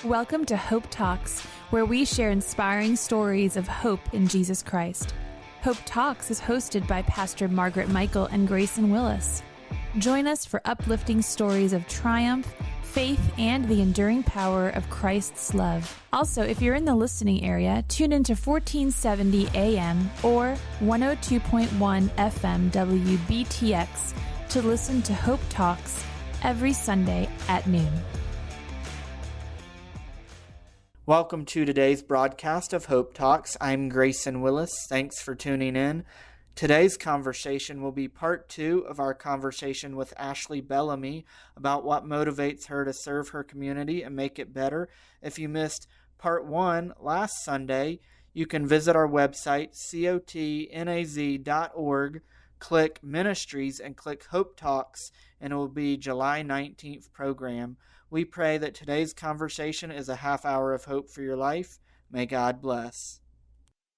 Welcome to Hope Talks, where we share inspiring stories of hope in Jesus Christ. Hope Talks is hosted by Pastor Margaret Michael and Grayson Willis. Join us for uplifting stories of triumph, faith, and the enduring power of Christ's love. Also, if you're in the listening area, tune into 1470 AM or 102.1 FM WBTX to listen to Hope Talks every Sunday at noon. Welcome to today's broadcast of Hope Talks. I'm Grayson Willis. Thanks for tuning in. Today's conversation will be part 2 of our conversation with Ashley Bellamy about what motivates her to serve her community and make it better. If you missed part 1 last Sunday, you can visit our website, cotnaz.org, click Ministries, and click Hope Talks, and it will be July 19th program. We pray that today's conversation is a half hour of hope for your life. May God bless.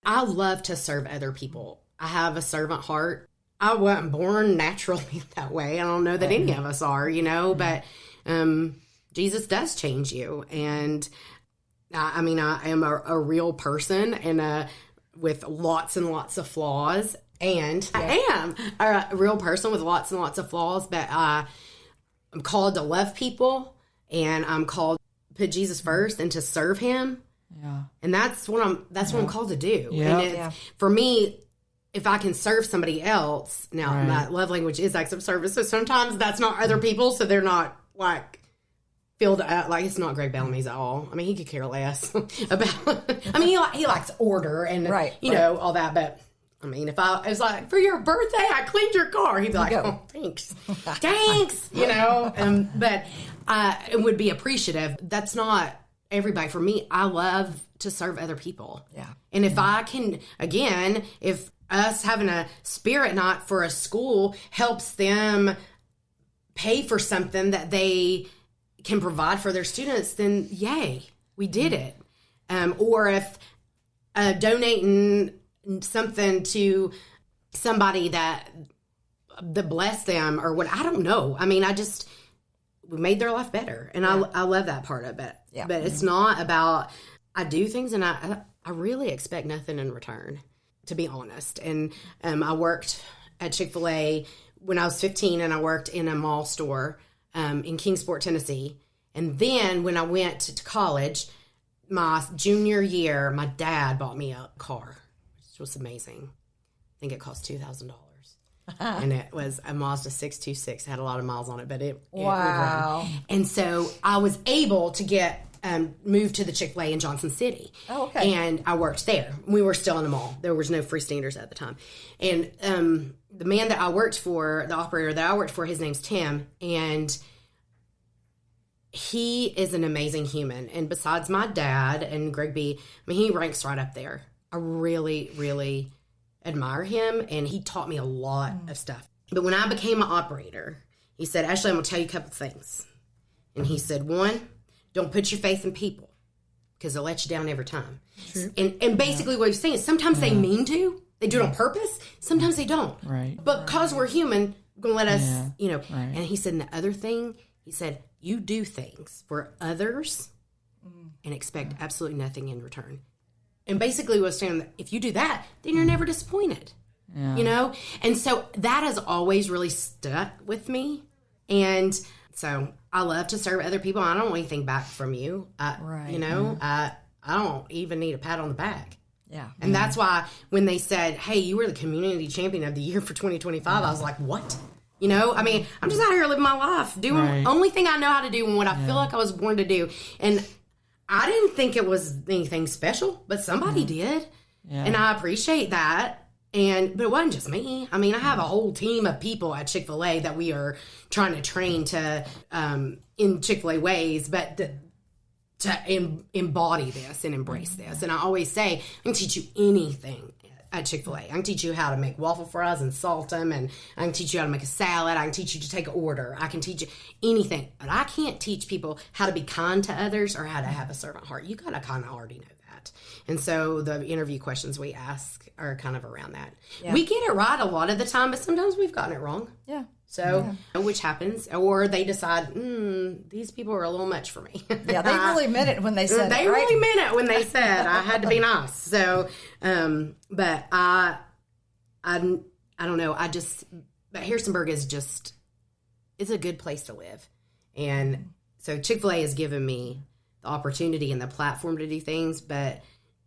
I love to serve other people. I have a servant heart. I wasn't born naturally that way. I don't know that any of us are, but Jesus does change you. And I am a real person and with lots and lots of flaws. And I am a real person with lots and lots of flaws, but I'm called to love people. And I'm called to put Jesus first and to serve Him. Yeah. And that's what I'm called to do. Yeah. And for me, if I can serve somebody else, now my love language is acts of service. So sometimes that's not other people. So they're not filled out. It's not Greg Bellamy's at all. I mean, he could care less about, he likes order and, all that. But I mean, if I was like, for your birthday, I cleaned your car, he'd be like, oh, thanks. Thanks. But I would be appreciative. That's not everybody. For me, I love to serve other people. Yeah. And if I can, again, if us having a spirit night for a school helps them pay for something that they can provide for their students, then yay, we did it. Or if donating something to somebody that blessed them or what, I don't know. I mean, we made their life better. And I love that part of it. Yeah. But it's not about, I do things and I really expect nothing in return, to be honest. And I worked at Chick-fil-A when I was 15 and I worked in a mall store in Kingsport, Tennessee. And then when I went to college, my junior year, my dad bought me a car. It was amazing. I think it cost $2,000. And it was a Mazda 626. It had a lot of miles on it, but it would run. And so I was able to get moved to the Chick-fil-A in Johnson City. Oh, okay. And I worked there. We were still in the mall. There was no freestanders at the time. And the man that I worked for, the operator that I worked for, his name's Tim. And he is an amazing human. And besides my dad and Greg B., he ranks right up there. I really, really admire him, and he taught me a lot of stuff. But when I became an operator, he said, Ashley, I'm going to tell you a couple things. And he said, 1, don't put your faith in people because they'll let you down every time. True. And basically what he's saying is sometimes they mean to. They do it on purpose. Sometimes they don't. Right. But because we're human, going to let us, Right. And he said, and the other thing, he said, you do things for others and expect absolutely nothing in return. And basically was saying that if you do that, then you're never disappointed, And so that has always really stuck with me. And so I love to serve other people. I don't want anything back from you. I don't even need a pat on the back. Yeah. And that's why when they said, hey, you were the community champion of the year for 2025, I was like, what? I'm just out here living my life, doing only thing I know how to do and what I feel like I was born to do. And I didn't think it was anything special, but somebody did. Yeah. And I appreciate that. But it wasn't just me. I have a whole team of people at Chick-fil-A that we are trying to train to, in Chick-fil-A ways, but to embody this and embrace this. And I always say, I can teach you anything at Chick-fil-A. I can teach you how to make waffle fries and salt them, and I can teach you how to make a salad. I can teach you to take an order. I can teach you anything. But I can't teach people how to be kind to others or how to have a servant heart. You got to kind of already know that. And so the interview questions we ask are kind of around that. Yeah. We get it right a lot of the time, but sometimes we've gotten it wrong. Yeah. So, which happens, or they decide, these people are a little much for me. Yeah, they really meant it when they said They it, right? really meant it when they said I had to be nice. So, but I don't know. But Harrisonburg is just, it's a good place to live. And so Chick-fil-A has given me the opportunity and the platform to do things, but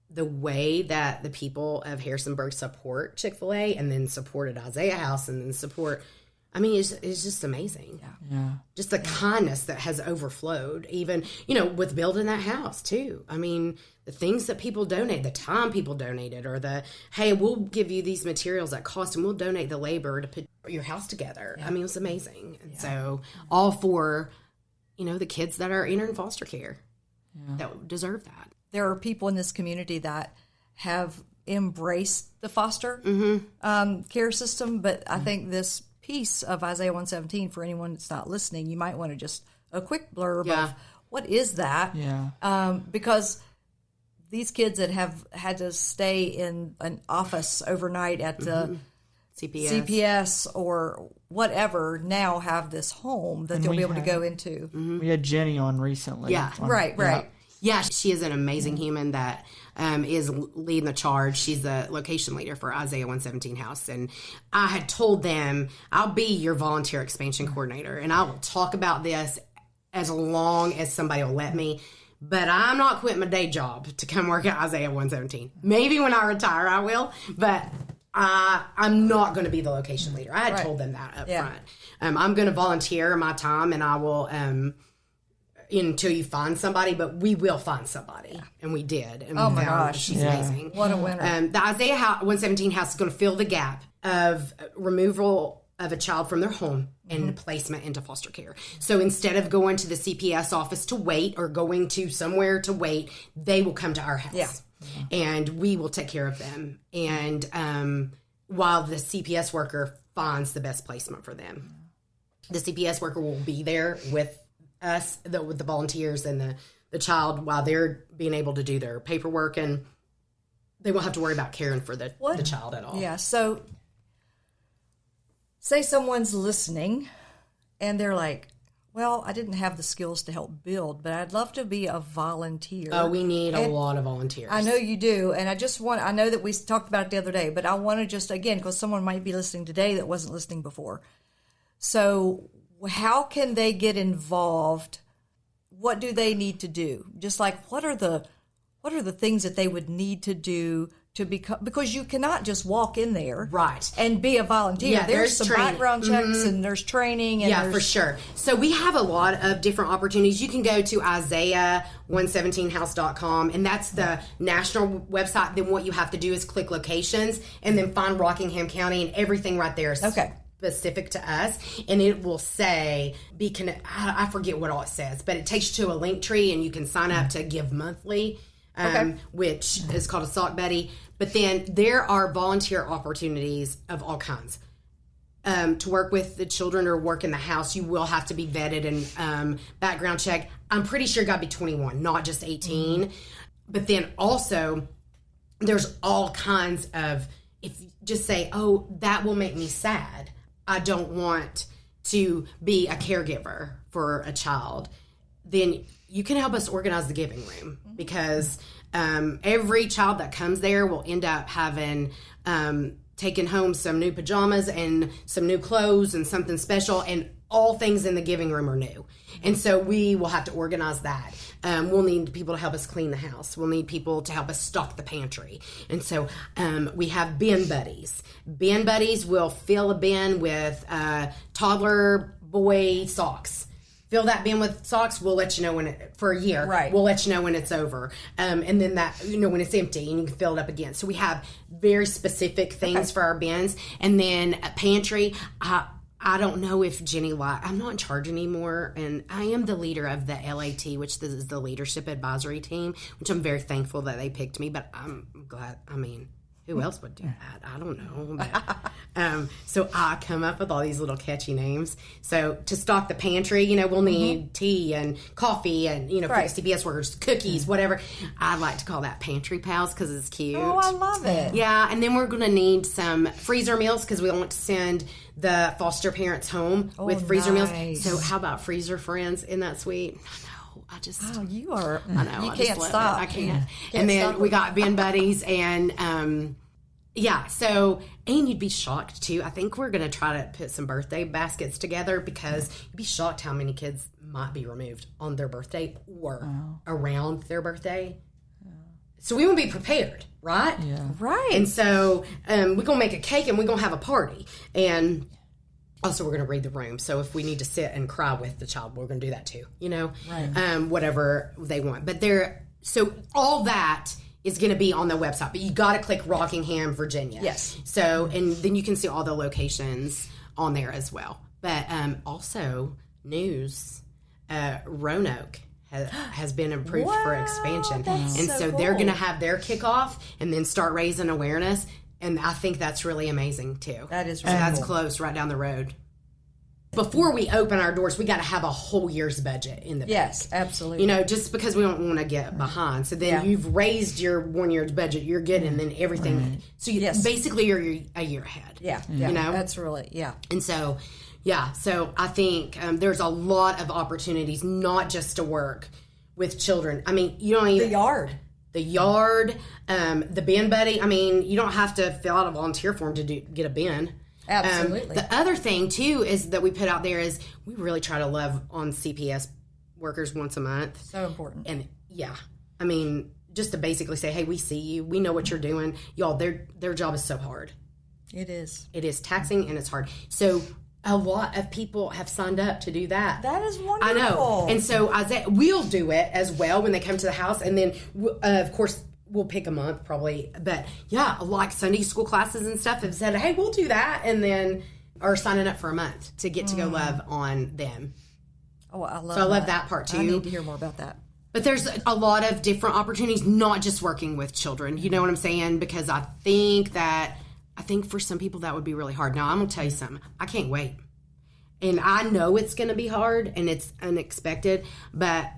the way that the people of Harrisonburg support Chick-fil-A and then supported Isaiah House and then support, I mean, it's just amazing. Yeah. Just the kindness that has overflowed, even, with building that house too. I mean, the things that people donate, the time people donated, or hey, we'll give you these materials at cost and we'll donate the labor to put your house together. Yeah. I mean, it was amazing. And so all for, the kids that are entering foster care that deserve that. There are people in this community that have embraced the foster care system, but I think this piece of Isaiah 117, for anyone that's not listening, you might want to just a quick blurb of what is that? Yeah. Because these kids that have had to stay in an office overnight at the CPS or whatever now have this home that they'll be able to go into. We had Jenny on recently. Yeah. Right. Yeah, she is an amazing human that is leading the charge. She's the location leader for Isaiah 117 House. And I had told them, I'll be your volunteer expansion coordinator, and I will talk about this as long as somebody will let me. But I'm not quitting my day job to come work at Isaiah 117. Maybe when I retire, I will. But I'm not going to be the location leader. I had told them that up front. I'm going to volunteer my time, and I will... until you find somebody, but we will find somebody. And we did. And oh my gosh. She's amazing. What a winner. The Isaiah 117 House is going to fill the gap of removal of a child from their home and placement into foster care. So instead of going to the CPS office to wait or going to somewhere to wait, they will come to our house. Yeah. And we will take care of them. And while the CPS worker finds the best placement for them. The CPS worker will be there with us, with the volunteers and the child while they're being able to do their paperwork, and they won't have to worry about caring for the child at all. Yeah, so say someone's listening and they're like, well, I didn't have the skills to help build, but I'd love to be a volunteer. Oh, we need a lot of volunteers. I know you do, and I know that we talked about it the other day, but I want to just, again, because someone might be listening today that wasn't listening before. So how can they get involved? What do they need to do? Just like what are the things that they would need to do to become, because you cannot just walk in there and be a volunteer. Yeah, there's some background checks and there's training and for sure. So we have a lot of different opportunities. You can go to Isaiah117house.com, and that's the national website. Then what you have to do is click locations and then find Rockingham County, and everything right there is specific to us, and it will say I forget what all it says, but it takes you to a link tree, and you can sign up to give monthly, which is called a sock buddy. But then there are volunteer opportunities of all kinds. To work with the children or work in the house, you will have to be vetted and background check. I'm pretty sure you got to be 21, not just 18. But then also there's all kinds of, if you just say, oh, that will make me sad, I don't want to be a caregiver for a child, then you can help us organize the giving room, because every child that comes there will end up having taken home some new pajamas and some new clothes and something special, and all things in the giving room are new. And so we will have to organize that. We'll need people to help us clean the house. We'll need people to help us stock the pantry. And so we have bin buddies. Bin buddies will fill a bin with toddler boy socks. Fill that bin with socks. We'll let you know for a year. Right. We'll let you know when it's over. And then that, when it's empty, and you can fill it up again. So we have very specific things for our bins. And then a pantry, I don't know if Jenny I'm not in charge anymore, and I am the leader of the LAT, which is the Leadership Advisory Team, which I'm very thankful that they picked me, but I'm glad, who else would do that? I don't know. But, so I come up with all these little catchy names. So to stock the pantry, we'll need tea and coffee and, for the CPS workers, cookies, whatever. I like to call that Pantry Pals because it's cute. Oh, I love it. Yeah, and then we're going to need some freezer meals because we want to send the foster parents home with freezer meals. So how about freezer friends? Isn't that sweet? You are. I know. You can't stop. I can't. And then we got Ben Buddies and, so, and you'd be shocked too. I think we're going to try to put some birthday baskets together because you'd be shocked how many kids might be removed on their birthday or around their birthday. So we want to be prepared, right? Yeah. Right. And so we're going to make a cake and we're going to have a party. And also we're going to read the room. So if we need to sit and cry with the child, we're going to do that too, Right. Whatever they want. But so all that is going to be on the website, but you got to click Rockingham, Virginia. Yes. So, and then you can see all the locations on there as well. But also news, Roanoke has been approved for expansion. And so they're going to have their kickoff and then start raising awareness. And I think that's really amazing too. That is really that's cool. Close, right down the road. Before we open our doors, we got to have a whole year's budget in the bank. Yes, absolutely. Just because we don't want to get behind. So then you've raised your 1 year's budget, you're getting then everything. Right. So basically you're a year ahead. Yeah. That's really, And so, so I think there's a lot of opportunities, not just to work with children. I mean, you don't even... The yard, the bin buddy. I mean, you don't have to fill out a volunteer form to get a bin. Absolutely. The other thing, too, is that we put out there is we really try to love on CPS workers once a month. So important. And, I mean, just to basically say, hey, we see you. We know what you're doing. Y'all, their job is so hard. It is. It is taxing and it's hard. So a lot of people have signed up to do that. That is wonderful. I know. And so we'll do it as well when they come to the house. And then, of course, we'll pick a month probably. But like Sunday school classes and stuff have said, hey, we'll do that. And then are signing up for a month to get to go love on them. Oh, I love So I love that part too. I need to hear more about that. But there's a lot of different opportunities, not just working with children. You know what I'm saying? Because I think for some people that would be really hard. Now, I'm going to tell you something. I can't wait. And I know it's going to be hard and it's unexpected, but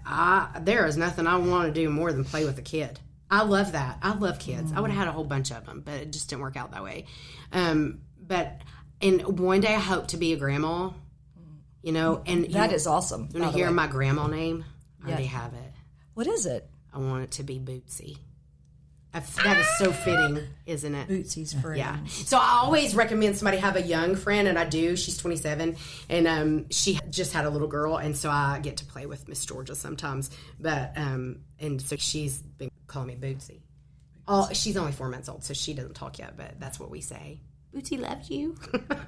there is nothing I want to do more than play with a kid. I love that. I love kids. I would have had a whole bunch of them, but it just didn't work out that way. And one day I hope to be a grandma, and that is awesome. You want to hear my grandma name? I already have it. What is it? I want it to be Bootsy. That is so fitting, isn't it? Bootsy's friend. Yeah. So I always recommend somebody have a young friend, and I do. She's 27, and she just had a little girl, and so I get to play with Miss Georgia sometimes. But and so she's been calling me Bootsy. She's only 4 months old, so she doesn't talk yet, but that's what we say. Bootsy loves you.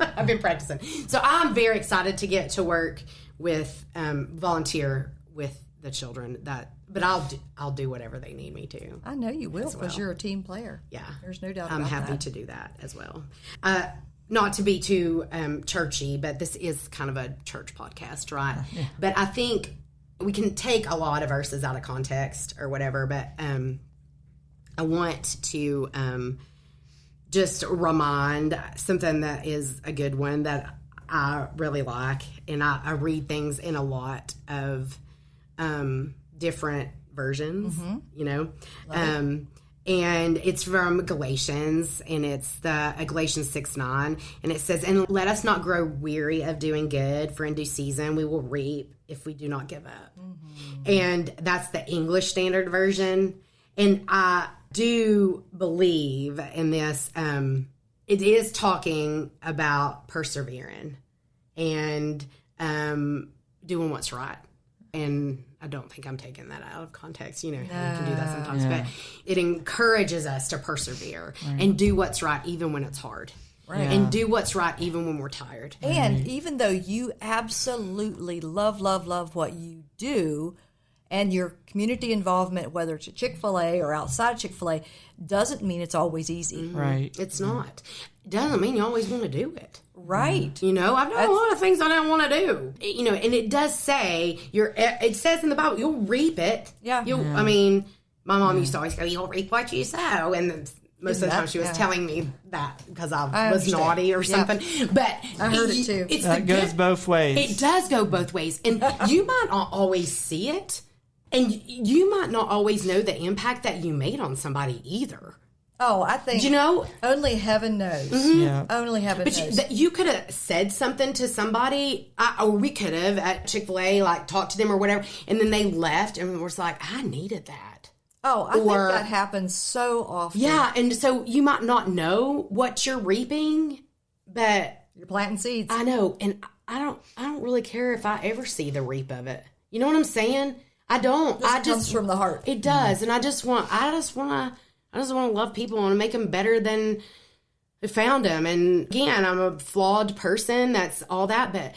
I've been practicing. So I'm very excited to get to work with volunteer with the children but I'll do whatever they need me to. I know you will because you're a team player. Yeah. There's no doubt about that. I'm happy to do that as well. Not to be too churchy, but this is kind of a church podcast, right? Yeah. But I think we can take a lot of verses out of context or whatever, but I want to just remind something that is a good one that I really like, and I read things in a lot of different versions, and it's from Galatians, and it's Galatians 6:9, and it says, and let us not grow weary of doing good, for in due season we will reap if we do not give up. And that's the English Standard Version, and I do believe in this. It is talking about persevering and doing what's right. And I don't think I'm taking that out of context. You can do that sometimes. But it encourages us to persevere and do what's right even when it's hard. Right. And do what's right even when we're tired. And even though you absolutely love what you do, and your community involvement, whether it's at Chick-fil-A or outside Chick-fil-A, doesn't mean it's always easy. Right. It's not. It doesn't mean you always want to do it. Right. I've done a lot of things I don't want to do. And it does say, it says in the Bible, you'll reap it. Yeah. I mean, my mom used to always go, you'll reap what you sow. And most of the time she was telling me that because I was understand. naughty or something. But I heard it too. That goes both ways. It does go both ways. And you might not always see it. And you might not always know the impact that you made on somebody either. Oh, I think only heaven knows. Yeah. Only heaven knows. But you could have said something to somebody, or we could have at Chick-fil-A, like talked to them or whatever, and then they left and was like, I needed that. Oh, I think that happens so often. Yeah, and so you might not know what you're reaping, but you're planting seeds. I know, and I don't really care if I ever see the reap of it. You know what I'm saying? I don't. It comes from the heart. It does, and I just want to love people and make them better than I found them. And again, I'm a flawed person. That's all that, but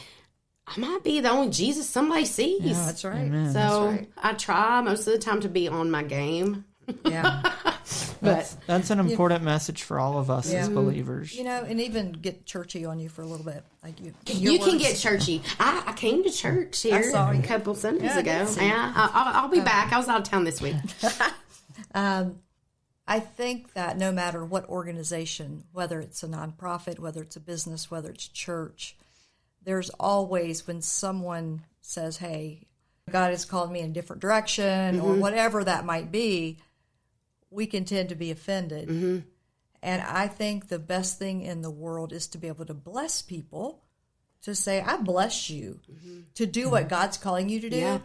I might be the only Jesus somebody sees. Yeah, that's right. Amen. So that's right. I try most of the time to be on my game. Yeah. That's an important message for all of us as believers. You know, and even get churchy on you for a little bit. Like you can get churchy. I came to church here a couple Sundays ago. Yeah, I'll be back. I was out of town this week. I think that no matter what organization, whether it's a nonprofit, whether it's a business, whether it's church, there's always when someone says, hey, God has called me in a different direction or whatever that might be, we can tend to be offended. Mm-hmm. And I think the best thing in the world is to be able to bless people, to say, I bless you, to do what God's calling you to do. Yeah.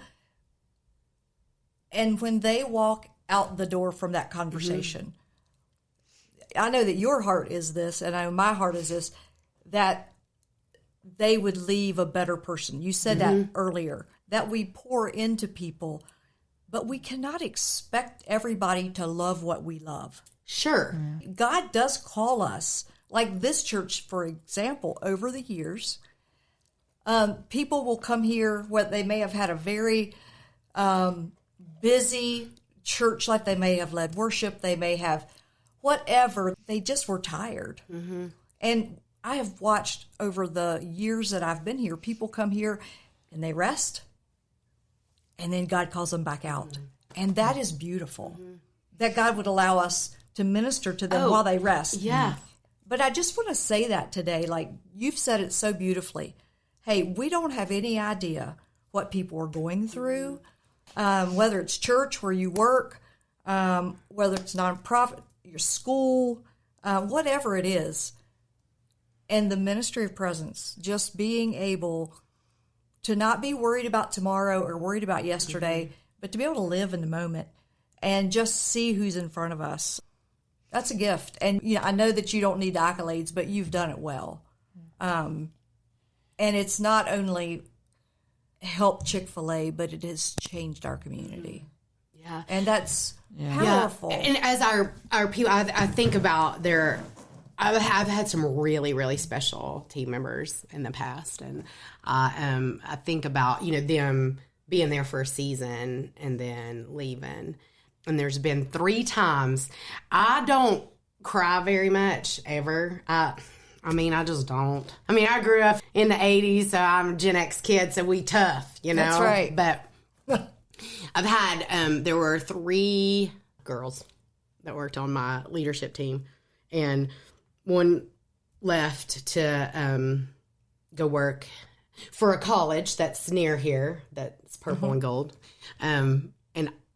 And when they walk out the door from that conversation, I know that your heart is this, and I know my heart is this, that they would leave a better person. You said that earlier, that we pour into people, but we cannot expect everybody to love what we love. Sure. God does call us, like this church, for example, over the years, people will come here where they may have had a very busy church life. They may have led worship. They may have whatever. They just were tired. Mm-hmm. And I have watched over the years that I've been here, people come here and they rest, and then God calls them back out. Mm-hmm. And that is beautiful, that God would allow us to minister to them while they rest. Yeah. But I just want to say that today, like you've said it so beautifully. Hey, we don't have any idea what people are going through, whether it's church where you work, whether it's nonprofit, your school, whatever it is. And the ministry of presence, just being able to not be worried about tomorrow or worried about yesterday, but to be able to live in the moment and just see who's in front of us. That's a gift. And I know that you don't need the accolades, but you've done it well. And it's not only helped Chick-fil-A, but it has changed our community. Yeah. And that's powerful. Yeah. And as our people, I think about I've had some really, really special team members in the past. And I think about, them being there for a season and then leaving. And there's been 3 times. I don't cry very much ever. I just don't. I grew up in the 80s, so I'm a Gen X kid, so we tough, That's right. But I've had, there were 3 girls that worked on my leadership team, and one left to go work for a college that's near here, that's purple and gold. And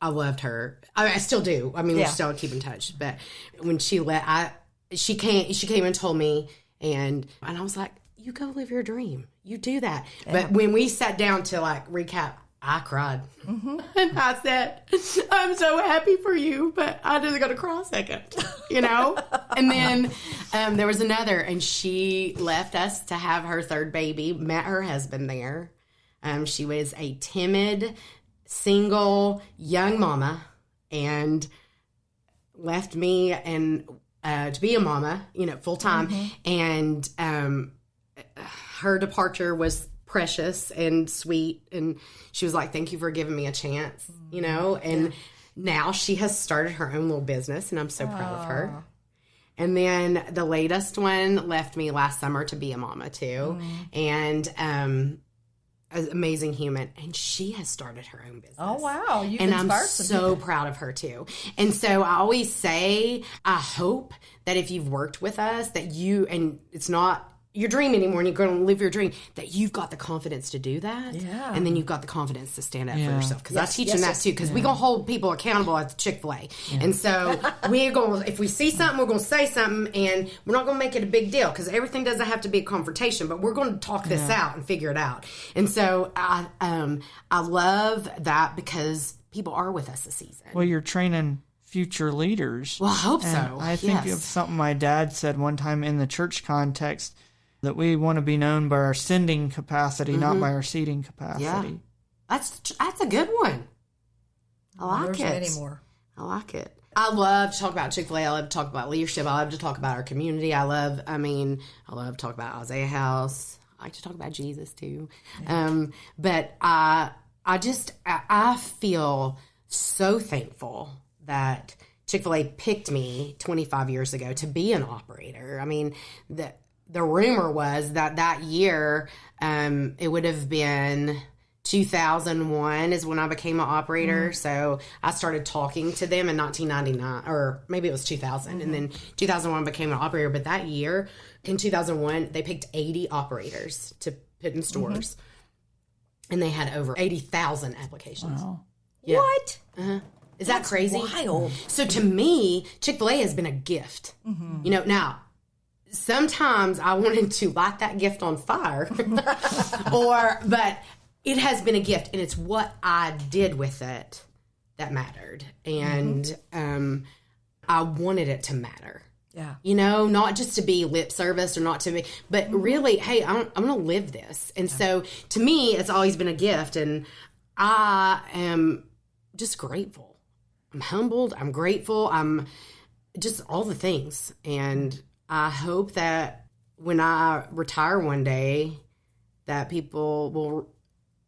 I loved her. I still do. We still keep in touch. But when she left, she came and told me, and I was like, you go live your dream. You do that. Yeah. But when we sat down to recap, I cried. Mm-hmm. And I said, I'm so happy for you, but I just got to cry a second, And then there was another, and she left us to have her 3rd baby, met her husband there. She was a timid, single, young mama, and left me and to be a mama, full time. Mm-hmm. And her departure was precious and sweet, and she was like, thank you for giving me a chance, and now she has started her own little business, and I'm so proud of her. And then the latest one left me last summer to be a mama too. And an amazing human, and she has started her own business. Oh, wow. You've and I'm inspired some so people. proud of her too. And so I always say, I hope that if you've worked with us, that you, and it's not your dream anymore and you're going to live your dream, that you've got the confidence to do that. Yeah. And then you've got the confidence to stand up for yourself. Because Yes, I teach them that too. Because we're going to hold people accountable at the Chick-fil-A. And so we're going to, if we see something, we're going to say something, and we're not going to make it a big deal, because everything doesn't have to be a confrontation, but we're going to talk this out and figure it out. And so I love that, because people are with us this season. Well, you're training future leaders. Well, I hope And so. I think of something my dad said one time in the church context, that we want to be known by our sending capacity, not by our seating capacity. Yeah. That's a good one. I like There's it. many more. I like it. I love to talk about Chick-fil-A. I love to talk about leadership. I love to talk about our community. I love to talk about Isaiah House. I like to talk about Jesus too. Yeah. But I feel so thankful that Chick-fil-A picked me 25 years ago to be an operator. I mean, the rumor was that year, it would have been 2001 is when I became an operator. So I started talking to them in 1999, or maybe it was 2000. And then 2001 became an operator. But that year, in 2001, they picked 80 operators to put in stores. And they had over 80,000 applications. Wow. Yeah. What? Is that crazy? Wild. So to me, Chick-fil-A has been a gift. You know, now, sometimes I wanted to light that gift on fire, but it has been a gift, and it's what I did with it that mattered. And I wanted it to matter. Yeah. You know, not just to be lip service or not to be, but really, hey, I'm going to live this. And so to me, it's always been a gift, and I am just grateful. I'm humbled. I'm grateful. I'm just all the things. And I hope that when I retire one day, that people will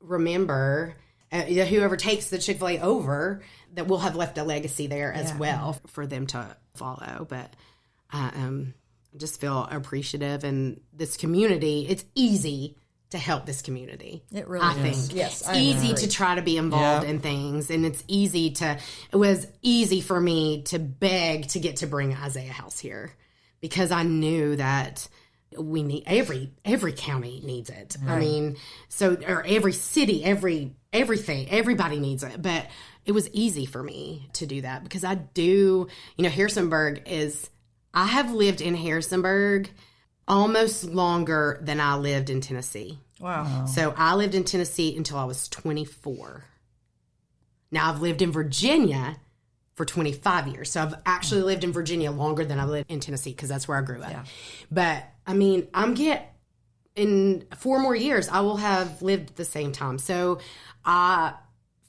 remember, whoever takes the Chick-fil-A over, that we'll have left a legacy there as well for them to follow. But I just feel appreciative, and this community, it's easy to help this community. It really is. think. Yes. It's easy to try to be involved in things, and it was easy for me to beg to get to bring Isaiah House here, because I knew that we need every county needs it. Right. I mean, or every city, everything, everybody needs it. But it was easy for me to do that, because Harrisonburg I have lived in Harrisonburg almost longer than I lived in Tennessee. Wow. So I lived in Tennessee until I was 24. Now I've lived in Virginia for 25 years. So I've actually lived in Virginia longer than I lived in Tennessee, because that's where I grew up. Yeah. But I mean, in 4 more years, I will have lived the same time. So I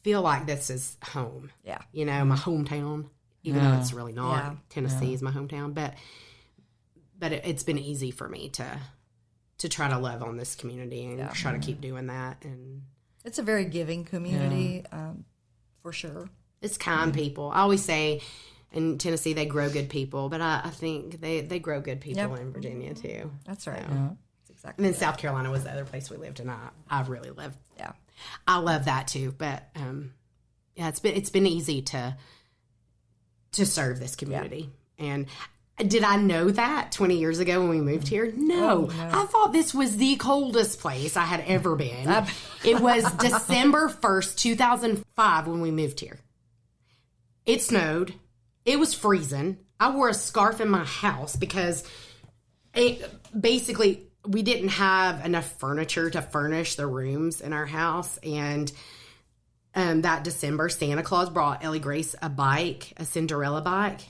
feel like this is home. Yeah. You know, my hometown, even though it's really not. Yeah. Tennessee is my hometown. But it's been easy for me to try to love on this community and try to keep doing that. And it's a very giving community, for sure. It's kind people. I always say in Tennessee they grow good people, but I think they grow good people in Virginia too. That's right. So, that's exactly. And then South Carolina was the other place we lived, and I really loved. Yeah, I love that too. But it's been easy to serve this community. And did I know that 20 years ago when we moved here? No. I thought this was the coldest place I had ever been. It was December 1st, 2005 when we moved here. It snowed. It was freezing. I wore a scarf in my house because basically we didn't have enough furniture to furnish the rooms in our house. And that December, Santa Claus brought Ellie Grace a bike, a Cinderella bike.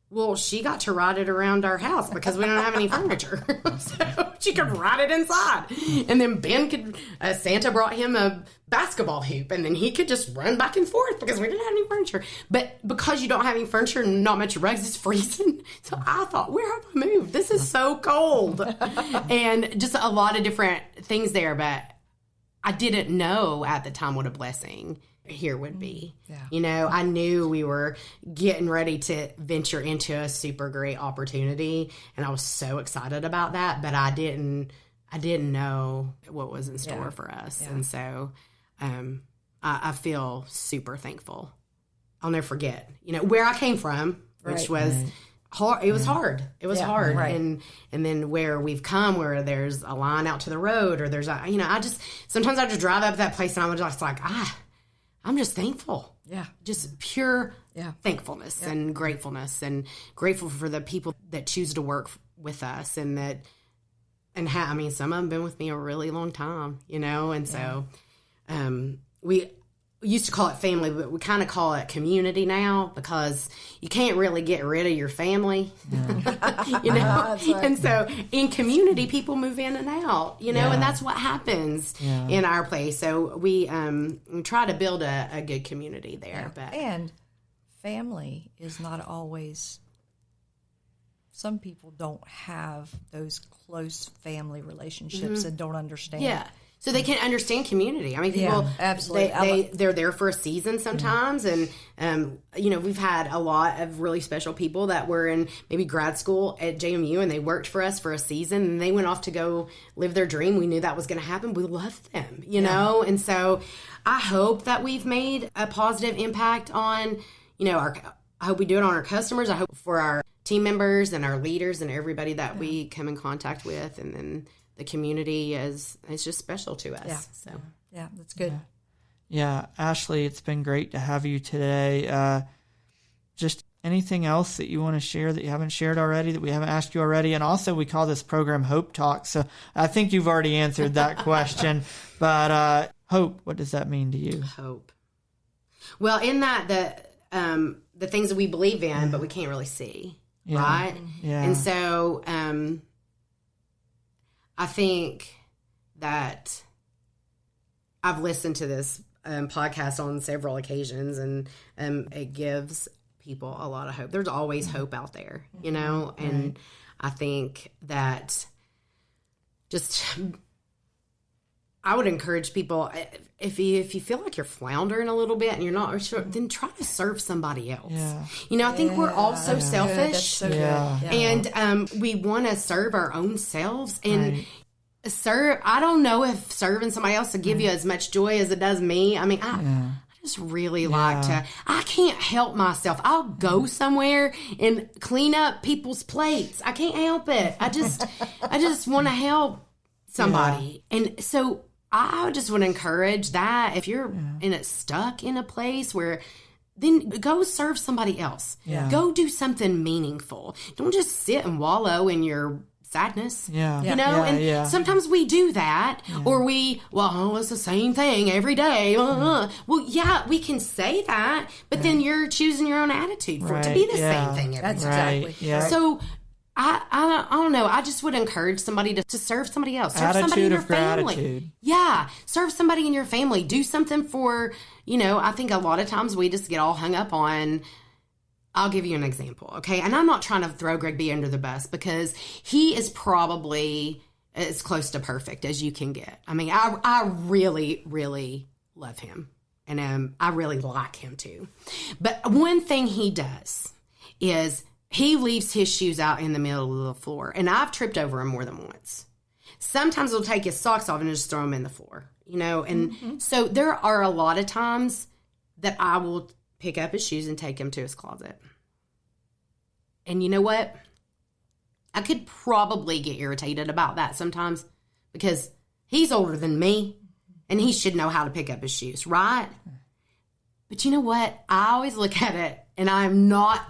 Well, she got to ride it around our house because we don't have any furniture. So she could ride it inside. And then Santa brought him a basketball hoop, and then he could just run back and forth because we didn't have any furniture. But because you don't have any furniture and not much rugs, it's freezing. So I thought, where have I moved? This is so cold. And just a lot of different things there. But I didn't know at the time what a blessing here would be. Yeah. You know, I knew we were getting ready to venture into a super great opportunity, and I was so excited about that, but I didn't I didn't know what was in store for us. And so I feel super thankful. I'll never forget, where I came from, which was hard. It was hard. It was hard. Right. And then where we've come, where there's a line out to the road, or there's sometimes I just drive up that place and I'm just like, I'm just thankful. Yeah. Just pure thankfulness and gratefulness, and grateful for the people that choose to work with us, and some of them been with me a really long time, and so we used to call it family, but we kind of call it community now, because you can't really get rid of your family, That's right. And so in community, people move in and out, and that's what happens in our place. So we try to build a good community there. But And family is not always, some people don't have those close family relationships and don't understand. Yeah. So they can understand community. I mean, people, absolutely. they're there for a season sometimes. And, we've had a lot of really special people that were in maybe grad school at JMU, and they worked for us for a season, and they went off to go live their dream. We knew that was going to happen. We loved them, know? And so I hope that we've made a positive impact on, I hope we do it on our customers. I hope for our team members and our leaders and everybody that we come in contact with, and then the community is just special to us. Yeah. So Yeah, that's good. Yeah, Ashley, it's been great to have you today. Just anything else that you want to share that you haven't shared already, that we haven't asked you already? And also, we call this program Hope Talk. So I think you've already answered that question. But hope, what does that mean to you? Hope. Well, in that, the things that we believe in, but we can't really see, right? Yeah. And so I think that I've listened to this podcast on several occasions, and it gives people a lot of hope. There's always hope out there, and I think that I would encourage people, if you feel like you're floundering a little bit and you're not sure, then try to serve somebody else. Yeah. I think we're all so selfish. That's so good. And we want to serve our own selves. And I don't know if serving somebody else will give you as much joy as it does me. I mean, I just really like to, I can't help myself. I'll go somewhere and clean up people's plates. I can't help it. I just want to help somebody. And so I just want to encourage that if you're stuck in a place where, then go serve somebody else. Yeah. Go do something meaningful. Don't just sit and wallow in your sadness. And sometimes we do that, or it's the same thing every day. Well, yeah, we can say that, but then you're choosing your own attitude for it to be the same thing every day. That's exactly. Yeah. So I don't know. I just would encourage somebody to serve somebody else. Serve somebody in your family. Gratitude. Yeah. Serve somebody in your family. Do something for, I think a lot of times we just get all hung up on, I'll give you an example, okay? And I'm not trying to throw Greg B under the bus, because he is probably as close to perfect as you can get. I mean, I really, really love him, and I really like him too. But one thing he does is he leaves his shoes out in the middle of the floor, and I've tripped over him more than once. Sometimes he'll take his socks off and just throw them in the floor, and so there are a lot of times that I will pick up his shoes and take him to his closet. And you know what? I could probably get irritated about that sometimes, because he's older than me and he should know how to pick up his shoes, right? But you know what? I always look at it, and I'm not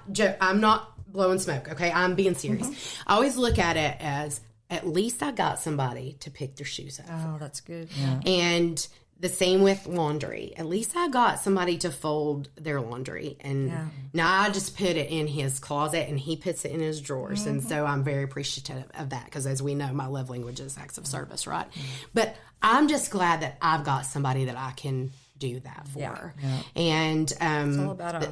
blowing smoke, okay? I'm being serious. I always look at it as, at least I got somebody to pick their shoes up. Oh, that's good. Yeah. And the same with laundry. At least I got somebody to fold their laundry. And now I just put it in his closet, and he puts it in his drawers. And so I'm very appreciative of that, because as we know, my love language is acts of service, right? But I'm just glad that I've got somebody that I can do that for. And it's all about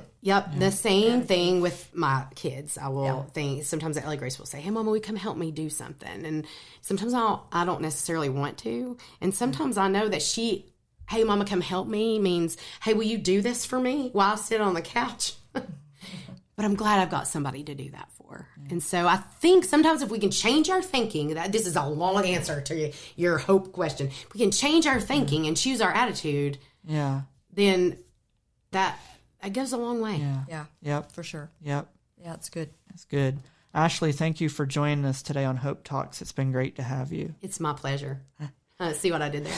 the same thing with my kids. I will think, sometimes Ellie Grace will say, hey, Mama, will you come help me do something? And sometimes I don't necessarily want to. And sometimes I know that hey, Mama, come help me means, hey, will you do this for me while I sit on the couch? but I'm glad I've got somebody to do that for. And so I think sometimes if we can change our thinking, that this is a long answer to your hope question. If we can change our thinking and choose our attitude, then that goes a long way. Yeah. Yep. For sure. Yep. Yeah, it's good. That's good. Ashley, thank you for joining us today on Hope Talks. It's been great to have you. It's my pleasure. See what I did there?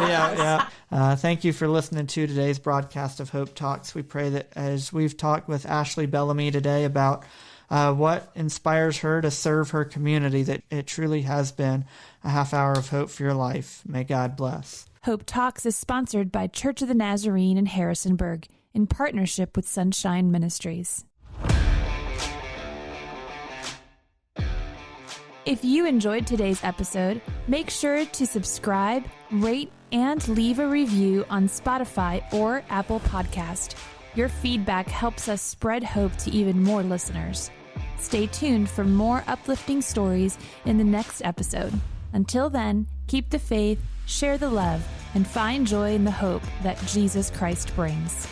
Yeah. Thank you for listening to today's broadcast of Hope Talks. We pray that as we've talked with Ashley Bellamy today about what inspires her to serve her community, that it truly has been a half hour of hope for your life. May God bless. Hope Talks is sponsored by Church of the Nazarene in Harrisonburg in partnership with Sunshine Ministries. If you enjoyed today's episode, make sure to subscribe, rate, and leave a review on Spotify or Apple Podcast. Your feedback helps us spread hope to even more listeners. Stay tuned for more uplifting stories in the next episode. Until then, keep the faith, share the love, and find joy in the hope that Jesus Christ brings.